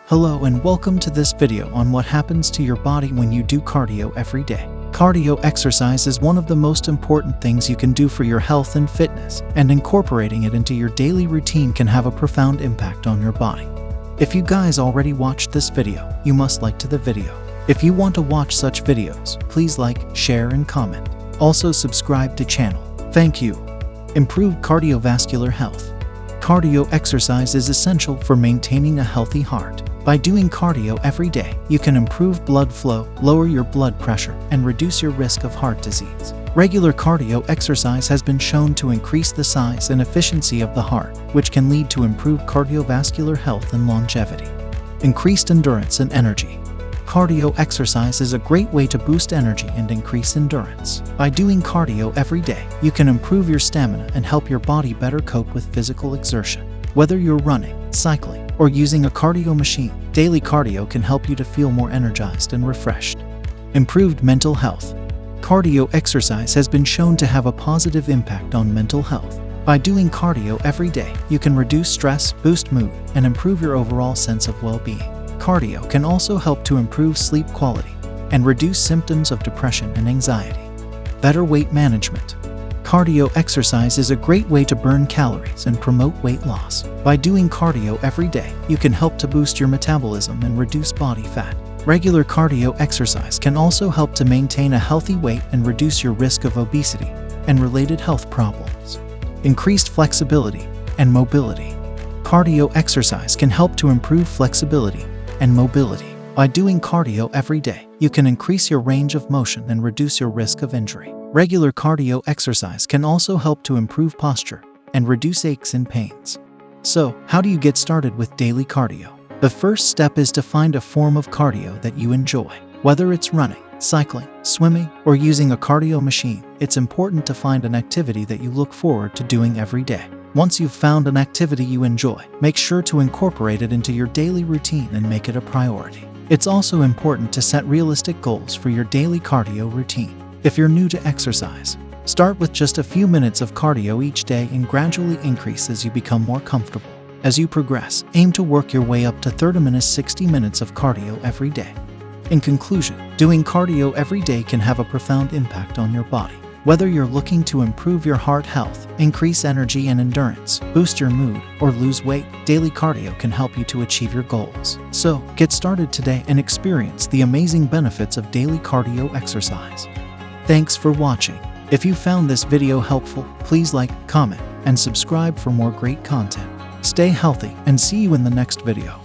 Hello and welcome to this video on what happens to your body when you do cardio every day. Cardio exercise is one of the most important things you can do for your health and fitness, and incorporating it into your daily routine can have a profound impact on your body. If you guys already watched this video, you must like the video. If you want to watch such videos, please like, share and comment. Also subscribe to channel. Thank you. Improve cardiovascular health. Cardio exercise is essential for maintaining a healthy heart. By doing cardio every day, you can improve blood flow, lower your blood pressure, and reduce your risk of heart disease. Regular cardio exercise has been shown to increase the size and efficiency of the heart, which can lead to improved cardiovascular health and longevity. Increased endurance and energy. Cardio exercise is a great way to boost energy and increase endurance. By doing cardio every day, you can improve your stamina and help your body better cope with physical exertion. Whether you're running, cycling, or using a cardio machine, daily cardio can help you to feel more energized and refreshed. Improved mental health. Cardio exercise has been shown to have a positive impact on mental health. By doing cardio every day, you can reduce stress, boost mood, and improve your overall sense of well-being. Cardio can also help to improve sleep quality and reduce symptoms of depression and anxiety. Better weight management. Cardio exercise is a great way to burn calories and promote weight loss. By doing cardio every day, you can help to boost your metabolism and reduce body fat. Regular cardio exercise can also help to maintain a healthy weight and reduce your risk of obesity and related health problems. Increased flexibility and mobility. Cardio exercise can help to improve flexibility and mobility. By doing cardio every day, you can increase your range of motion and reduce your risk of injury. Regular cardio exercise can also help to improve posture and reduce aches and pains. So, how do you get started with daily cardio? The first step is to find a form of cardio that you enjoy. Whether it's running, cycling, swimming, or using a cardio machine, it's important to find an activity that you look forward to doing every day. Once you've found an activity you enjoy, make sure to incorporate it into your daily routine and make it a priority. It's also important to set realistic goals for your daily cardio routine. If you're new to exercise, start with just a few minutes of cardio each day and gradually increase as you become more comfortable. As you progress, aim to work your way up to 30 to 60 minutes of cardio every day. In conclusion, doing cardio every day can have a profound impact on your body. Whether you're looking to improve your heart health, increase energy and endurance, boost your mood, or lose weight, daily cardio can help you to achieve your goals. So, get started today and experience the amazing benefits of daily cardio exercise. Thanks for watching. If you found this video helpful, please like, comment, and subscribe for more great content. Stay healthy and see you in the next video.